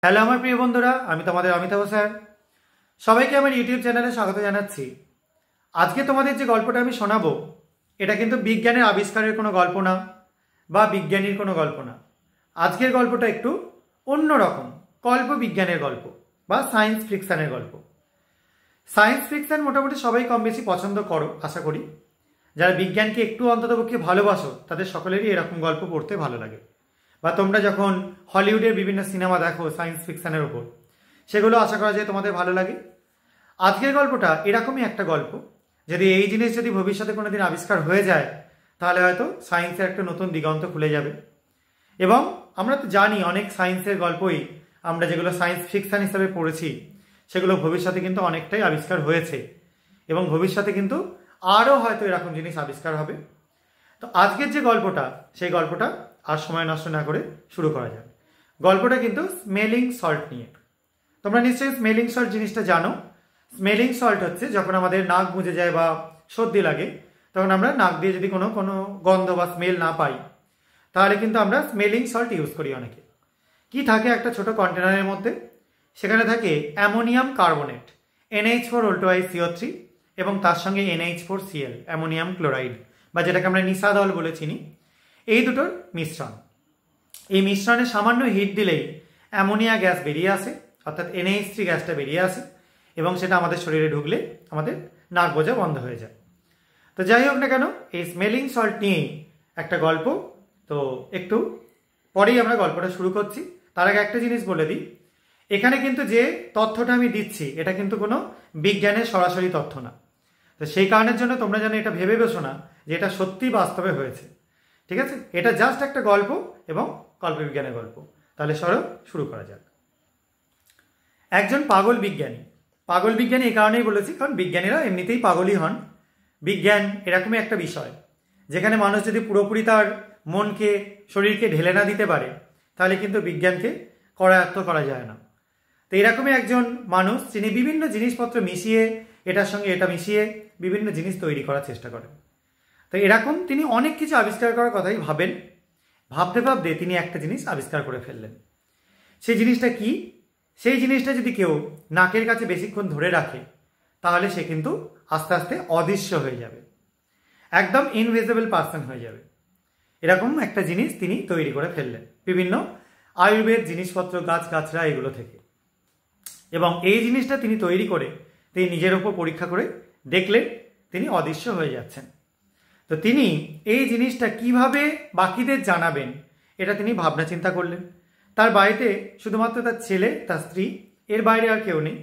Hello আমার প্রিয় বন্ধুরা, আমি তোমাদের অমিতাভ স্যার। সবাইকে আমার ইউটিউব চ্যানেলে স্বাগত জানাচ্ছি। আজকে তোমাদের যে গল্পটা আমি শোনাবো, এটা কিন্তু বিজ্ঞানের আবিষ্কারের কোনো গল্প না বা বিজ্ঞানীর কোনো গল্প না। আজকের গল্পটা একটু অন্যরকম, কল্প বিজ্ঞানের গল্প বা সায়েন্স ফিকশনের গল্প। সায়েন্স ফিকশন মোটামুটি সবাই কম বেশি পছন্দ করো আশা করি। যারা বিজ্ঞানকে একটু অন্ততপক্ষে ভালোবাসো তাদের সকলেরই এরকম গল্প পড়তে ভালো লাগে। বা তোমরা যখন হলিউডের বিভিন্ন সিনেমা দেখো সায়েন্স ফিকশনের ওপর, সেগুলো আশা করা যায় তোমাদের ভালো লাগে। আজকের গল্পটা এরকমই একটা গল্প। যদি এই জিনিস যদি ভবিষ্যতে কোনোদিন আবিষ্কার হয়ে যায়, তাহলে হয়তো সায়েন্সের একটা নতুন দিগন্ত খুলে যাবে। এবং আমরা তো জানি অনেক সায়েন্সের গল্পই আমরা যেগুলো সায়েন্স ফিকশন হিসাবে পড়েছি, সেগুলো ভবিষ্যতে কিন্তু অনেকটাই আবিষ্কার হয়েছে এবং ভবিষ্যতে কিন্তু আরও হয়তো এরকম জিনিস আবিষ্কার হবে। তো আজকের যে গল্পটা, সেই গল্পটা আর সময় নষ্ট না করে শুরু করা যাক। গল্পটা কিন্তু স্মেলিং সল্ট নিয়ে। তোমরা নিশ্চয়ই স্মেলিং সল্ট জিনিসটা জানো। স্মেলিং সল্ট হচ্ছে যখন আমাদের নাক বুঝে যায় বা সর্দি লাগে, তখন আমরা নাক দিয়ে যদি কোনো কোনো গন্ধ বা স্মেল না পাই, তাহলে কিন্তু আমরা স্মেলিং সল্ট ইউজ করি অনেকে। কি থাকে একটা ছোট কন্টেনারের মধ্যে, সেখানে থাকে অ্যামোনিয়াম কার্বনেট NH4O2CO3 এবং তার সঙ্গে NH4Cl অ্যামোনিয়াম ক্লোরাইড বা যেটাকে আমরা নিশাদল বলে চিনি, এই দুটোর মিশ্রণ। এই মিশ্রণে সামান্য হিট দিলেই অ্যামোনিয়া গ্যাস বেরিয়ে আসে, অর্থাৎ NH3 গ্যাসটা বেরিয়ে আসে এবং সেটা আমাদের শরীরে ঢুকলে আমাদের নাক বোঝা বন্ধ হয়ে যায়। তো যাই হোক না কেন, এই স্মেলিং সল্ট নিয়েই একটা গল্প। তো একটু পরেই আমরা গল্পটা শুরু করছি। তার আগে একটা জিনিস বলে দিই, এখানে কিন্তু যে তথ্যটা আমি দিচ্ছি এটা কিন্তু কোনো বিজ্ঞানের সরাসরি তথ্য না। তো সেই কারণের জন্য তোমরা যেন এটা ভেবে বসো না যে এটা সত্যি বাস্তবে হয়েছে, ঠিক আছে? এটা জাস্ট একটা গল্প এবং কল্পবিজ্ঞানের গল্প। তাহলে সরো শুরু করা যাক। একজন পাগল বিজ্ঞানী। পাগল বিজ্ঞানী এই কারণেই বলেছি কারণ বিজ্ঞানীরা এমনিতেই পাগলই হন। বিজ্ঞান এরকমই একটা বিষয় যেখানে মানুষ যদি পুরোপুরি তার মনকে শরীরকে ঢেলে না দিতে পারে, তাহলে কিন্তু বিজ্ঞানকে করায়ত্ত করা যায় না। তো এরকমই একজন মানুষ, যিনি বিভিন্ন জিনিসপত্র মিশিয়ে, এটার সঙ্গে এটা মিশিয়ে বিভিন্ন জিনিস তৈরি করার চেষ্টা করেন। তো এরকম তিনি অনেক কিছু আবিষ্কার করার কথাই ভাবেন। ভাবতে ভাবতে তিনি একটা জিনিস আবিষ্কার করে ফেললেন। সেই জিনিসটা কি? সেই জিনিসটা যদি কেউ নাকের কাছে বেশিক্ষণ ধরে রাখে, তাহলে সে কিন্তু আস্তে আস্তে অদৃশ্য হয়ে যাবে, একদম ইনভিজিবল পার্সন হয়ে যাবে। এরকম একটা জিনিস তিনি তৈরি করে ফেললেন বিভিন্ন আয়ুর্বেদ জিনিসপত্র, গাছগাছরা এগুলো থেকে। এবং এই জিনিসটা তিনি তৈরি করে তিনি নিজের ওপর পরীক্ষা করে দেখলেন তিনি অদৃশ্য হয়ে যাচ্ছেন। তো তিনি এই জিনিসটা কিভাবে বাকিদের জানাবেন, এটা তিনি ভাবনা চিন্তা করলেন। তার বাড়িতে শুধুমাত্র তার ছেলে, তার স্ত্রী, এর বাইরে আর কেউ নেই।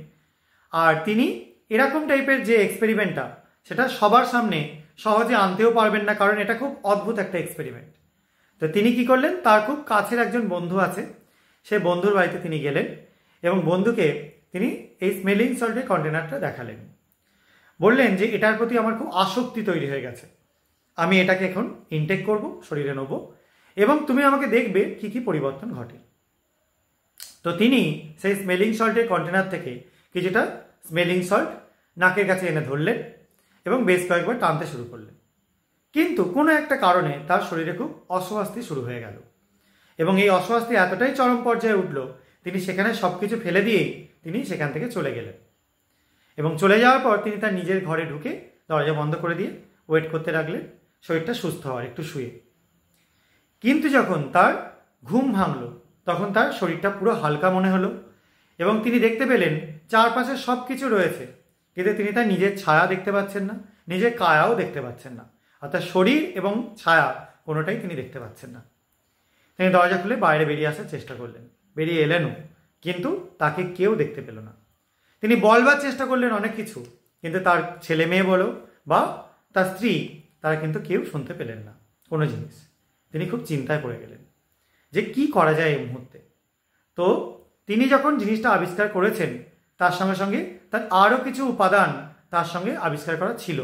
আর তিনি এরকম টাইপের যে এক্সপেরিমেন্টটা, সেটা সবার সামনে সহজে আনতেও পারবেন না, কারণ এটা খুব অদ্ভুত একটা এক্সপেরিমেন্ট। তো তিনি কি করলেন, তার খুব কাছের একজন বন্ধু আছে, সে বন্ধুর বাড়িতে তিনি গেলেন এবং বন্ধুকে তিনি এই স্মেলিং সল্টের কন্টেনারটা দেখালেন। বললেন যে এটার প্রতি আমার খুব আসক্তি তৈরি হয়ে গেছে, আমি এটাকে এখন ইনটেক করব, শরীরে নেব এবং তুমি আমাকে দেখবে কি কি পরিবর্তন ঘটে। তো তিনি সেই স্মেলিং সল্টের কন্টেনার থেকে কিছুটা স্মেলিং সল্ট নাকের কাছে এনে ধরলেন এবং বেশ কয়েকবার টানতে শুরু করলেন। কিন্তু কোনো একটা কারণে তার শরীরে খুব অস্বস্তি শুরু হয়ে গেল এবং এই অস্বস্তি এতটাই চরম পর্যায়ে উঠল, তিনি সেখানে সব কিছু ফেলে দিয়েই তিনি সেখান থেকে চলে গেলেন। এবং চলে যাওয়ার পর তিনি তার নিজের ঘরে ঢুকে দরজা বন্ধ করে দিয়ে ওয়েট করতে লাগলেন শরীরটা সুস্থ হওয়ার, একটু শুয়ে। কিন্তু যখন তার ঘুম ভাঙল, তখন তার শরীরটা পুরো হালকা মনে হলো এবং তিনি দেখতে পেলেন চারপাশে সব কিছু রয়েছে, কিন্তু তিনি তার নিজের ছায়া দেখতে পাচ্ছেন না, নিজের কায়াও দেখতে পাচ্ছেন না, অর্থাৎ শরীর এবং ছায়া কোনোটাই তিনি দেখতে পাচ্ছেন না। তিনি দরজা খুলে বাইরে বেরিয়ে আসার চেষ্টা করলেন, বেরিয়ে এলেনও, কিন্তু তাকে কেউ দেখতে পেল না। তিনি বলবার চেষ্টা করলেন অনেক কিছু, কিন্তু তার ছেলে মেয়ে বলো বা তার স্ত্রী, তারা কিন্তু কেউ শুনতে পেলেন না কোনো জিনিস। তিনি খুব চিন্তায় পড়ে গেলেন যে কি করা যায় এই মুহূর্তে। তো তিনি যখন জিনিসটা আবিষ্কার করেছেন, তার সঙ্গে সঙ্গে তার আরও কিছু উপাদান তার সঙ্গে আবিষ্কার করা ছিল।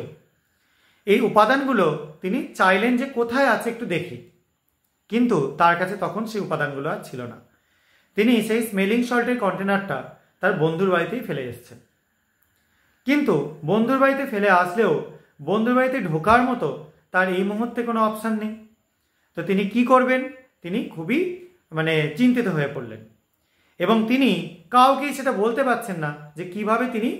এই উপাদানগুলো তিনি চাইলেন যে কোথায় আছে একটু দেখি, কিন্তু তার কাছে তখন সেই উপাদানগুলো আর ছিল না। তিনি সেই স্মেলিং সল্টের কন্টেনারটা তার বন্ধুর বাড়িতেই ফেলে এসেছেন। কিন্তু বন্ধুর বাড়িতে ফেলে আসলেও বন্ধুর বাড়িতে ঢোকার মতো তার এই মুহূর্তে কোনো অপশান নেই। তো তিনি কি করবেন, তিনি খুবই চিন্তিত হয়ে পড়লেন এবং তিনি কাউকেই সেটা বলতে পারছেন না যে কিভাবে তিনি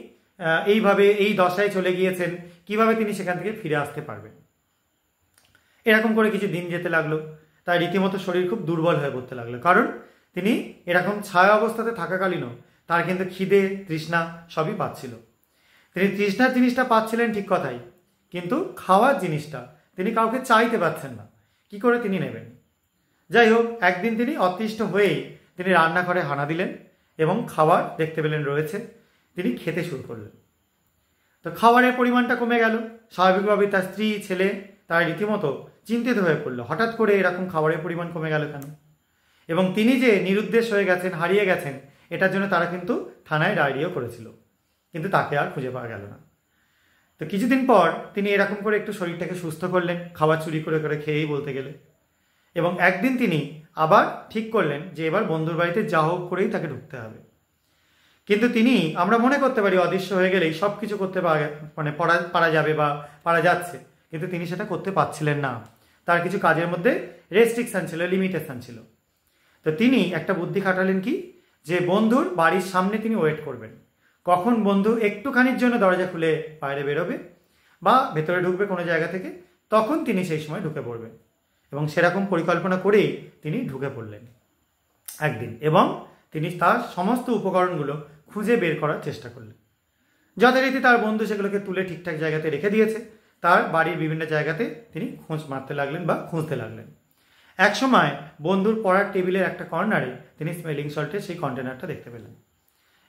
এইভাবে এই দশায় চলে গিয়েছেন, কিভাবে তিনি সেখান থেকে ফিরে আসতে পারবেন। এরকম করে কিছু দিন যেতে লাগলো। তার রীতিমতো শরীর খুব দুর্বল হয়ে পড়তে লাগলো, কারণ তিনি এরকম ছায়া অবস্থাতে থাকাকালীনও তার কিন্তু খিদে তৃষ্ণা সবই পাচ্ছিল। তিনি তৃষ্ণার জিনিসটা পাচ্ছিলেন ঠিক কথাই, কিন্তু খাওয়ার জিনিসটা তিনি কাউকে চাইতে পারছেন না, কি করে তিনি নেবেন। যাই হোক, একদিন তিনি অতিষ্ঠ হয়েই তিনি রান্নাঘরে হানা দিলেন এবং খাবার দেখতে পেলেন রয়েছে, তিনি খেতে শুরু করলেন। তো খাবারের পরিমাণটা কমে গেল। স্বাভাবিকভাবেই তার স্ত্রী ছেলে তার রীতিমতো চিন্তিত হয়ে পড়লো, হঠাৎ করে এরকম খাবারের পরিমাণ কমে গেল কেন। এবং তিনি যে নিরুদ্দেশ হয়ে গেছেন, হারিয়ে গেছেন, এটার জন্য তারা কিন্তু থানায় ডায়েরিও করেছিল, কিন্তু তাকে আর খুঁজে পাওয়া গেল না। তো কিছুদিন পর তিনি এরকম করে একটু শরীরটাকে সুস্থ করলেন, খাবার চুরি করে করে খেয়েই বলতে গেলে। এবং একদিন তিনি আবার ঠিক করলেন যে এবার বন্ধুর বাড়িতে যা হোক করেই তাকে ঢুকতে হবে। কিন্তু তিনি, আমরা মনে করতে পারি অদৃশ্য হয়ে গেলেই সব কিছু করতে পারা যাবে বা পারা যাচ্ছে, কিন্তু তিনি সেটা করতে পারছিলেন না। তার কিছু কাজের মধ্যে রেস্ট্রিকশন ছিল, লিমিটেশন ছিল। তো তিনি একটা বুদ্ধি খাটালেন কি, যে বন্ধুর বাড়ির সামনে তিনি ওয়েট করবেন, কখন বন্ধু একটুখানির জন্য দরজা খুলে বাইরে বেরোবে বা ভেতরে ঢুকবে কোনো জায়গা থেকে, তখন তিনি সেই সময় ঢুকে পড়বেন। এবং সেরকম পরিকল্পনা করেই তিনি ঢুকে পড়লেন একদিন, এবং তিনি তার সমস্ত উপকরণগুলো খুঁজে বের করার চেষ্টা করলেন। যথারীতি তার বন্ধু সেগুলোকে তুলে ঠিকঠাক জায়গাতে রেখে দিয়েছে। তার বাড়ির বিভিন্ন জায়গাতে তিনি খোঁজ মারতে লাগলেন বা খুঁজতে লাগলেন। একসময় বন্ধুর পড়ার টেবিলের একটা কর্নারে তিনি স্মেলিং সল্টের সেই কন্টেনারটা দেখতে পেলেন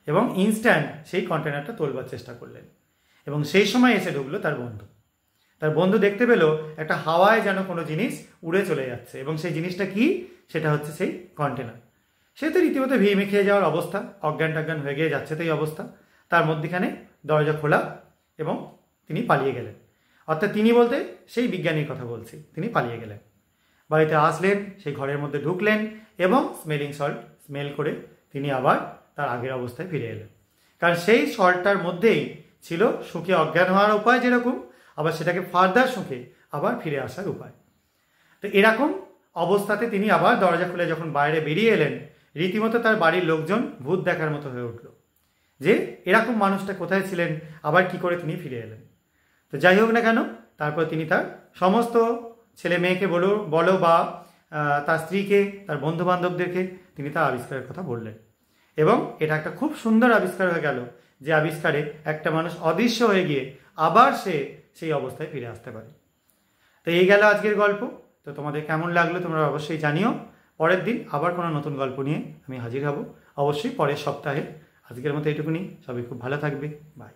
এবং ইনস্ট্যান্ট সেই কন্টেনারটা তোলবার চেষ্টা করলেন। এবং সেই সময় এসে ঢুকলো তার বন্ধু। তার বন্ধু দেখতে পেল একটা হাওয়ায় যেন কোনো জিনিস উড়ে চলে যাচ্ছে, এবং সেই জিনিসটা কি, সেটা হচ্ছে সেই কন্টেনার। সে তো রীতিমতো ভিড় খেয়ে যাওয়ার অবস্থা, অজ্ঞান টজ্ঞান হয়ে গিয়ে যাচ্ছে তো এই অবস্থা। তার মধ্যখানে দরজা খোলা এবং তিনি পালিয়ে গেলেন। অর্থাৎ তিনি বলতে সেই বিজ্ঞানীর কথা বলছি, তিনি পালিয়ে গেলেন। বাড়িতে আসলেন, সেই ঘরের মধ্যে ঢুকলেন এবং স্মেলিং সল্ট স্মেল করে তিনি আবার তার আগের অবস্থায় ফিরে এলেন। কারণ সেই সল্টটার মধ্যেই ছিল শুকে অজ্ঞান হওয়ার উপায় যেরকম, আবার সেটাকে ফার্দার শুকে আবার ফিরে আসার উপায়। তো এরকম অবস্থাতে তিনি আবার দরজা খুলে যখন বাইরে বেরিয়ে এলেন, রীতিমতো তার বাড়ির লোকজন ভূত দেখার মতো হয়ে উঠল যে এরকম মানুষটা কোথায় ছিলেন, আবার কি করে তিনি ফিরে এলেন। তো যাই হোক না কেন, তারপর তিনি তার সমস্ত ছেলে মেয়েকে বলো বা তার স্ত্রীকে, তার বন্ধু বান্ধবদেরকে তিনি তার আবিষ্কারের কথা বললেন। এবং এটা একটা খুব সুন্দর আবিষ্কার হয়ে গেল, যে আবিষ্কারে একটা মানুষ অদৃশ্য হয়ে গিয়ে আবার সে সেই অবস্থায় ফিরে আসতে পারে। তো এই গেল আজকের গল্প। তো তোমাদের কেমন লাগলো তোমরা অবশ্যই জানিও। পরের দিন আবার কোনো নতুন গল্প নিয়ে আমি হাজির হব, অবশ্যই পরের সপ্তাহে। আজকের মতো এইটুকুনি। সবাই খুব ভালো থাকবে। বাই।